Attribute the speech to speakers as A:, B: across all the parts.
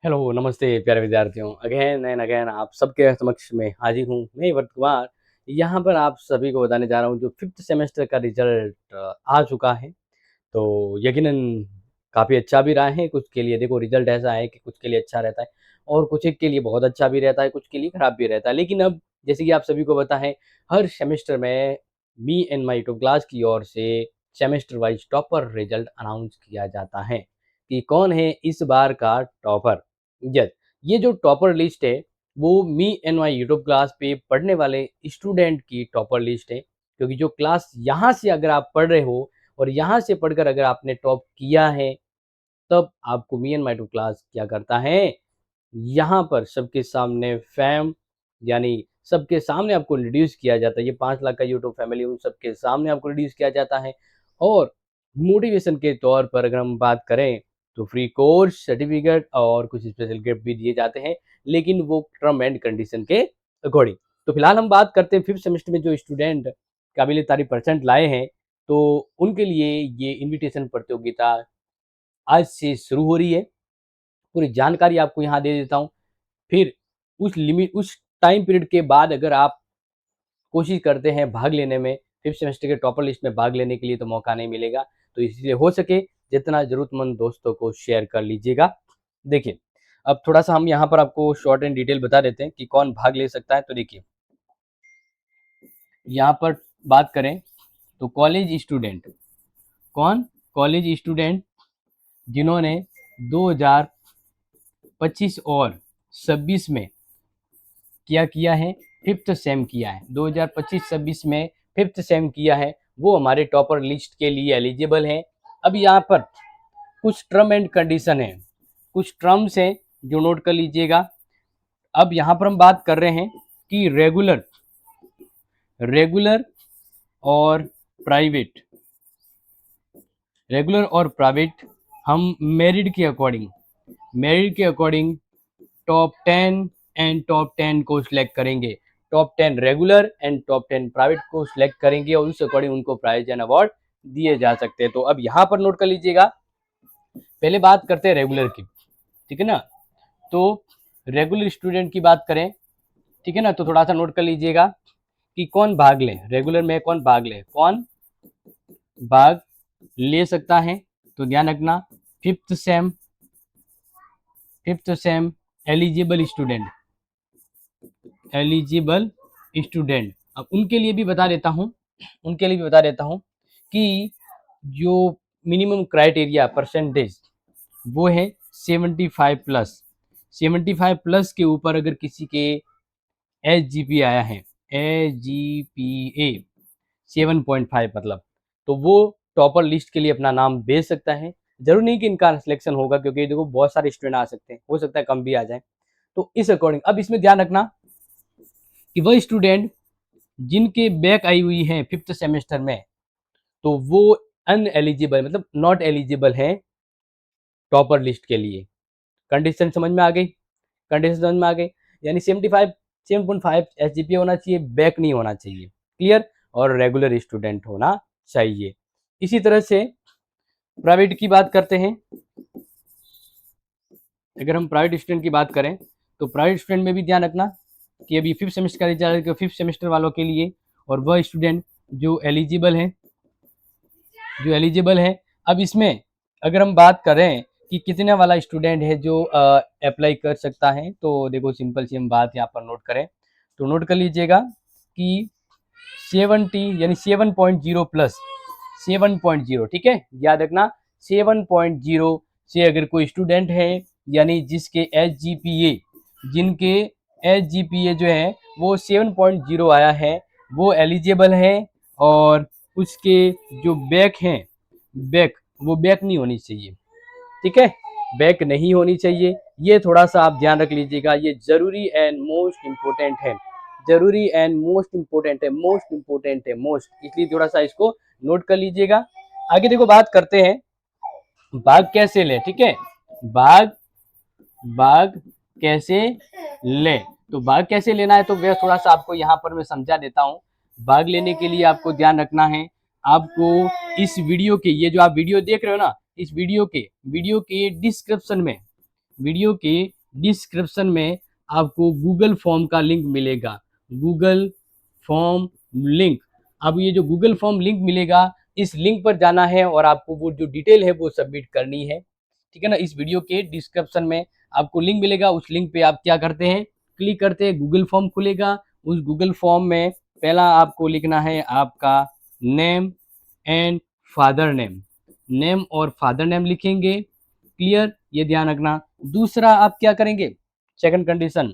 A: Hello, नमस्ते प्यारे विद्यार्थियों। अगेन एंड अगेन आप सबके समक्ष में हाजिर हूँ। मैं वर्त कुमार यहाँ पर आप सभी को बताने जा रहा हूँ जो 5th सेमेस्टर का रिजल्ट आ चुका है। तो यकीनन काफ़ी अच्छा भी रहा है। कुछ के लिए देखो रिजल्ट ऐसा है कि कुछ के लिए अच्छा रहता है और कुछ एक के लिए बहुत अच्छा भी रहता है, कुछ के लिए खराब भी रहता है। लेकिन अब जैसे कि आप सभी को पता है, हर सेमेस्टर में मी एंड माय यूट्यूब क्लास की ओर से semester wise topper result announce किया जाता है कि कौन है इस बार का टॉपर। यस, ये जो टॉपर लिस्ट है वो me and my YouTube class पे पढ़ने वाले स्टूडेंट की टॉपर लिस्ट है, क्योंकि जो क्लास यहाँ से अगर आप पढ़ रहे हो और यहाँ से पढ़कर अगर आपने टॉप किया है, तब आपको me and my YouTube class क्या करता है, यहाँ पर सबके सामने फैम यानी सबके सामने आपको रिड्यूस किया जाता है। ये 5 लाख का यूट्यूब फैमिली उन सबके सामने आपको रिड्यूस किया जाता है। और मोटिवेशन के तौर पर अगर हम बात करें तो फ्री कोर्स, सर्टिफिकेट और कुछ स्पेशल गिफ्ट भी दिए जाते हैं, लेकिन वो टर्म एंड कंडीशन के अकॉर्डिंग। तो फिलहाल हम बात करते हैं 5th सेमेस्टर में जो स्टूडेंट काबिल तारीफ परसेंट लाए हैं, तो उनके लिए ये इनविटेशन प्रतियोगिता आज से शुरू हो रही है। पूरी जानकारी आपको यहाँ दे देता हूँ। फिर उस टाइम पीरियड के बाद अगर आप कोशिश करते हैं भाग लेने में, 5th सेमेस्टर के टॉपर लिस्ट में भाग लेने के लिए, तो मौका नहीं मिलेगा। तो इसलिए हो सके जितना ज़रूरतमंद दोस्तों को शेयर कर लीजिएगा। देखिए, अब थोड़ा-सा हम यहाँ पर आपको शॉर्ट एंड डिटेल बता देते हैं कि कौन भाग ले सकता है। तो देखिए, यहाँ पर बात करें तो कॉलेज स्टूडेंट, कौन? कॉलेज स्टूडेंट जिन्होंने 2025 और 26 में क्या किया है, 5th सेम किया है। 2025-26 में 5th सेम किया है, वो हमारे टॉपर लिस्ट के लिए एलिजिबल हैं। अब यहाँ पर कुछ टर्म एंड कंडीशन है, कुछ टर्म्स हैं जो नोट कर लीजिएगा। अब यहाँ पर हम बात कर रहे हैं कि रेगुलर रेगुलर और प्राइवेट, रेगुलर और प्राइवेट हम मेरिट के अकॉर्डिंग टॉप 10 एंड टॉप 10 को सिलेक्ट करेंगे। Top 10 regular and top 10 private को सिलेक्ट करेंगे और उस अकॉर्डिंग उनको प्राइज एंड अवार्ड दिए जा सकते हैं। तो अब यहाँ पर नोट कर लीजिएगा, पहले बात करते हैं रेगुलर की, ठीक है ना। तो रेगुलर स्टूडेंट की बात करें, ठीक है ना, तो थोड़ा सा नोट कर लीजिएगा कि कौन भाग ले, रेगुलर में कौन भाग ले सकता है। तो ध्यान रखना, फिफ्थ सेम एलिजिबल स्टूडेंट। अब उनके लिए भी बता देता हूँ कि जो मिनिमम क्राइटेरिया परसेंटेज वो है 75 प्लस। 75 प्लस के ऊपर अगर किसी के SGPA आया है, SGPA 7.5 मतलब, तो वो टॉपर लिस्ट के लिए अपना नाम भेज सकता है। जरूर नहीं कि इनका सिलेक्शन होगा, क्योंकि देखो बहुत सारे स्टूडेंट आ सकते हैं, हो सकता है कम भी आ जाए। तो इस अकॉर्डिंग अब इसमें ध्यान रखना कि वह स्टूडेंट जिनके बैक आई हुई है 5th सेमेस्टर में, तो वो अनएलिजिबल मतलब नॉट एलिजिबल है टॉपर लिस्ट के लिए। कंडीशन समझ में आ गई? यानी 75 7.5 SGPA होना चाहिए, बैक नहीं होना चाहिए, क्लियर, और रेगुलर स्टूडेंट होना चाहिए। इसी तरह से प्राइवेट की बात करते हैं। अगर हम प्राइवेट स्टूडेंट की बात करें तो प्राइवेट स्टूडेंट में भी ध्यान रखना कि अभी 5th सेमेस्टर का रिजल्ट 5th सेमेस्टर वालों के लिए, और वह स्टूडेंट जो एलिजिबल है। अब इसमें अगर हम बात करें कि कितने वाला स्टूडेंट है जो अप्लाई कर सकता है, तो देखो सिंपल सी हम बात यहाँ पर नोट करें तो नोट कर लीजिएगा कि 70 यानी 7.0 प्लस 7.0, ठीक है, याद रखना 7.0 से अगर कोई स्टूडेंट है, यानी जिनके SGPA जो है वो 7.0 आया है, वो एलिजिबल है। और उसके जो बैक नहीं होनी चाहिए, ठीक है, बैक नहीं होनी चाहिए। ये थोड़ा सा आप ध्यान रख लीजिएगा, ये जरूरी एंड मोस्ट इंपोर्टेंट है, मोस्ट, इसलिए थोड़ा सा इसको नोट कर लीजिएगा। आगे देखो बात करते हैं भाग कैसे ले, ठीक है, भाग कैसे ले। तो भाग कैसे लेना है तो वह थोड़ा सा आपको यहाँ पर मैं समझा देता हूँ। भाग लेने के लिए आपको ध्यान रखना है, आपको इस वीडियो के, ये जो आप वीडियो देख रहे हो ना, इस वीडियो के डिस्क्रिप्शन में वीडियो के डिस्क्रिप्शन में आपको गूगल फॉर्म का लिंक मिलेगा, गूगल फॉर्म लिंक। अब ये जो गूगल फॉर्म लिंक मिलेगा, इस लिंक पर जाना है और आपको वो जो डिटेल है वो सबमिट करनी है, ठीक है ना। इस वीडियो के डिस्क्रिप्शन में आपको लिंक मिलेगा, उस लिंक पे आप क्या करते हैं, क्लिक करते हैं, गूगल फॉर्म खुलेगा। उस गूगल फॉर्म में पहला आपको लिखना है आपका name and father name, name और फादर नेम लिखेंगे, क्लियर, ये ध्यान रखना। दूसरा आप क्या करेंगे, सेकंड कंडीशन,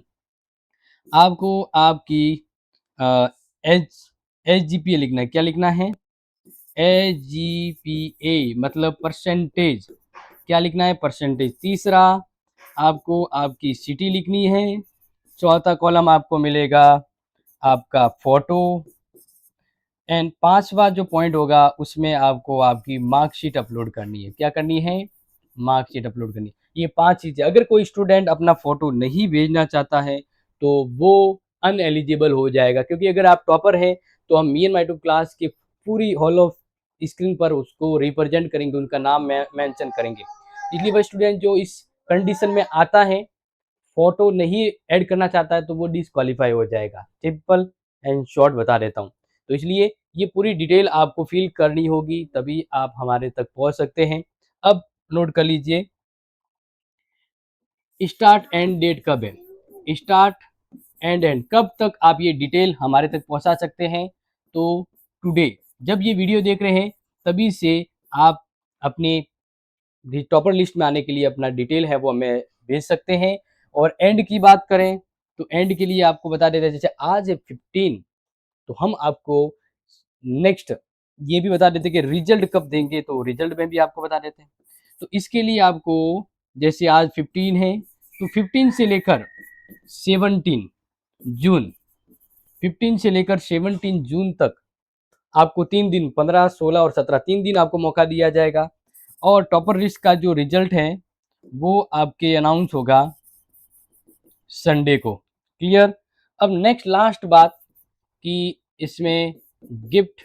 A: आपको आपकी H H G P A लिखना है। क्या लिखना है, एच जी पी ए मतलब परसेंटेज, क्या लिखना है, परसेंटेज। तीसरा आपको आपकी सिटी लिखनी है। चौथा कॉलम आपको मिलेगा आपका फोटो। एंड पांचवा जो पॉइंट होगा उसमें आपको आपकी मार्कशीट अपलोड करनी है। क्या करनी है, मार्कशीट अपलोड करनी है। ये पांच चीजें, अगर कोई स्टूडेंट अपना फोटो नहीं भेजना चाहता है तो वो अनएलिजिबल हो जाएगा, क्योंकि अगर आप टॉपर हैं तो हम me and my two class की पूरी हॉल ऑफ स्क्रीन पर उसको रिप्रेजेंट करेंगे, उनका नाम मेंशन करेंगे। इसलिए वह स्टूडेंट जो इस कंडीशन में आता है, फोटो नहीं ऐड करना चाहता है, तो वो डिसक्वालीफाई हो जाएगा। सिंपल एंड शॉर्ट बता देता हूँ। तो इसलिए ये पूरी डिटेल आपको फिल करनी होगी, तभी आप हमारे तक पहुंच सकते हैं। अब नोट कर लीजिए, स्टार्ट एंड डेट कब है, स्टार्ट एंड एंड कब तक आप ये डिटेल हमारे तक पहुंचा सकते हैं। तो टुडे, जब ये वीडियो देख रहे हैं तभी से आप अपने टॉपर लिस्ट में आने के लिए अपना डिटेल है वो हमें भेज सकते हैं। और एंड की बात करें तो एंड के लिए आपको बता देते हैं, जैसे आज है 15, तो हम आपको नेक्स्ट ये भी बता देते हैं कि रिजल्ट कब देंगे, तो रिजल्ट में भी आपको बता देते हैं। तो इसके लिए आपको, जैसे आज 15 है तो 15 से लेकर 17 जून, 15 से लेकर 17 जून तक आपको 3 दिन, 15, 16 और 17, 3 दिन आपको मौका दिया जाएगा। और टॉपर लिस्ट का जो रिजल्ट है वो आपके अनाउंस होगा संडे को, क्लियर। अब नेक्स्ट लास्ट बात कि इसमें गिफ्ट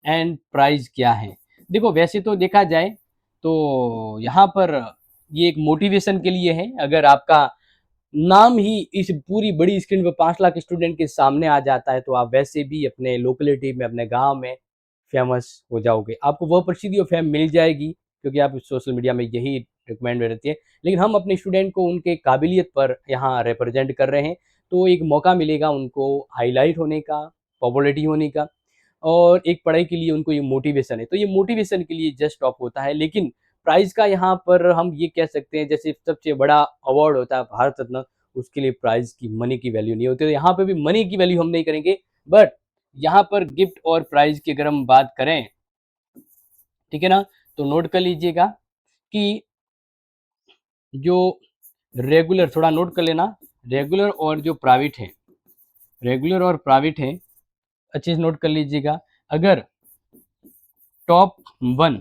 A: एंड प्राइज क्या है। देखो वैसे तो देखा जाए तो यहाँ पर ये एक मोटिवेशन के लिए है। अगर आपका नाम ही इस पूरी बड़ी स्क्रीन पर 5 लाख स्टूडेंट के सामने आ जाता है तो आप वैसे भी अपने लोकेलिटी में, अपने गांव में फेमस हो जाओगे, आपको वह प्रसिद्धि और फेम मिल जाएगी, क्योंकि आप सोशल मीडिया में यही रिकमेंड रहती है। लेकिन हम अपने स्टूडेंट को उनके काबिलियत पर यहाँ रिप्रेजेंट कर रहे हैं, तो एक मौका मिलेगा उनको हाईलाइट होने का, पॉपुलरिटी होने का, और एक पढ़ाई के लिए उनको ये मोटिवेशन है, तो ये मोटिवेशन के लिए जस्ट टॉप होता है। लेकिन प्राइज का यहाँ पर हम ये कह सकते हैं, जैसे सबसे बड़ा अवार्ड होता है भारत रत्न, उसके लिए प्राइज की, मनी की वैल्यू नहीं होती। तो यहाँ पे भी मनी की वैल्यू हम नहीं करेंगे, बट यहाँ पर गिफ्ट और प्राइज की अगर हम बात करें, ठीक है ना, तो नोट कर लीजिएगा कि जो रेगुलर, थोड़ा नोट कर लेना, रेगुलर और जो प्राइवेट है, रेगुलर और प्राइवेट है, अच्छे से नोट कर लीजिएगा। अगर टॉप 1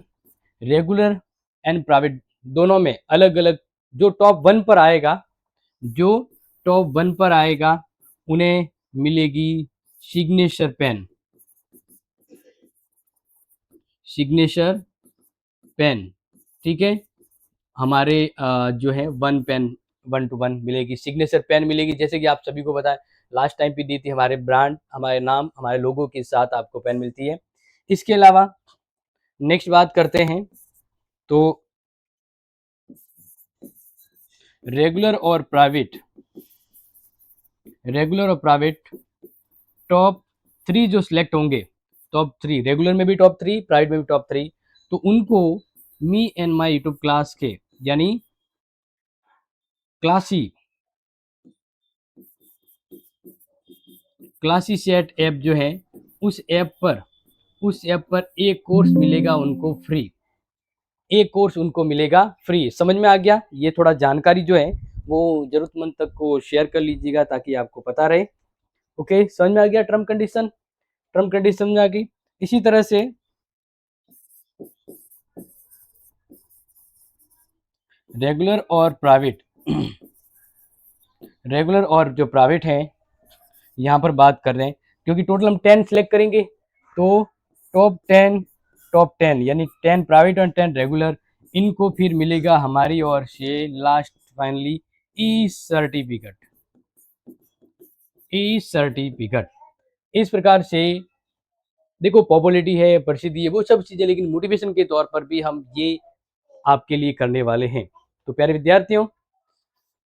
A: रेगुलर एंड प्राइवेट दोनों में अलग अलग, जो टॉप 1 पर आएगा, जो टॉप 1 पर आएगा उन्हें मिलेगी सिग्नेचर पेन, सिग्नेचर पेन, ठीक है। हमारे जो है 1 पेन, 1 to 1 मिलेगी, सिग्नेचर पेन मिलेगी, जैसे कि आप सभी को पता है लास्ट टाइम भी दी थी, हमारे ब्रांड, हमारे नाम, हमारे लोगों के साथ आपको पेन मिलती है। इसके अलावा नेक्स्ट बात करते हैं, तो रेगुलर और प्राइवेट, रेगुलर और प्राइवेट टॉप 3 जो सिलेक्ट होंगे, टॉप 3 रेगुलर में भी टॉप 3, प्राइवेट में भी टॉप 3, तो उनको me and my YouTube class के, यानी क्लासी, क्लासी सेट ऐप जो है, उस ऐप पर, उस ऐप पर एक कोर्स मिलेगा उनको फ्री, एक कोर्स उनको मिलेगा फ्री। समझ में आ गया, ये थोड़ा जानकारी जो है वो जरूरतमंद तक को शेयर कर लीजिएगा ताकि आपको पता रहे। ओके, समझ में आ गया टर्म कंडीशन, टर्म कंडीशन समझ आ गई। इसी तरह से रेगुलर और प्राइवेट, रेगुलर और जो प्राइवेट है यहाँ पर बात कर रहे हैं, क्योंकि टोटल हम 10 सेलेक्ट करेंगे, तो टॉप 10, टॉप 10 यानी 10 प्राइवेट और 10 रेगुलर, इनको फिर मिलेगा हमारी ओर से लास्ट फाइनली ई सर्टिफिकेट। इस प्रकार से देखो पॉपुलैरिटी है, प्रसिद्धि है, वो सब चीज़ें, लेकिन मोटिवेशन के तौर पर भी हम ये आपके लिए करने वाले हैं। तो प्यारे विद्यार्थियों,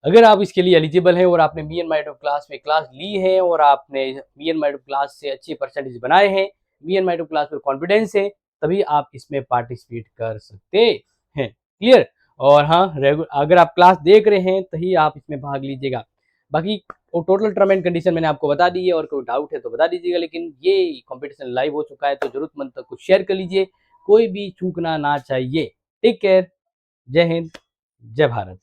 A: अगर आप इसके लिए एलिजिबल हैं और आपने मी एंड माय ट्यूब क्लास में क्लास ली है और आपने मी एंड माय ट्यूब क्लास से अच्छे परसेंटेज बनाए हैं, मी एंड माय ट्यूब क्लास में कॉन्फिडेंस है, तभी आप इसमें पार्टिसिपेट कर सकते हैं। क्लियर? और हाँ, अगर आप क्लास देख रहे हैं तभी आप इसमें भाग लीजिएगा। बाकी वो टोटल टर्म एंड कंडीशन मैंने आपको बता दी है, और कोई डाउट है तो बता दीजिएगा। लेकिन ये कंपटीशन लाइव हो चुका है तो जरूरतमंद तक को शेयर कर लीजिए, कोई भी चूकना ना चाहिए। टेक केयर, जय हिंद, जय भारत।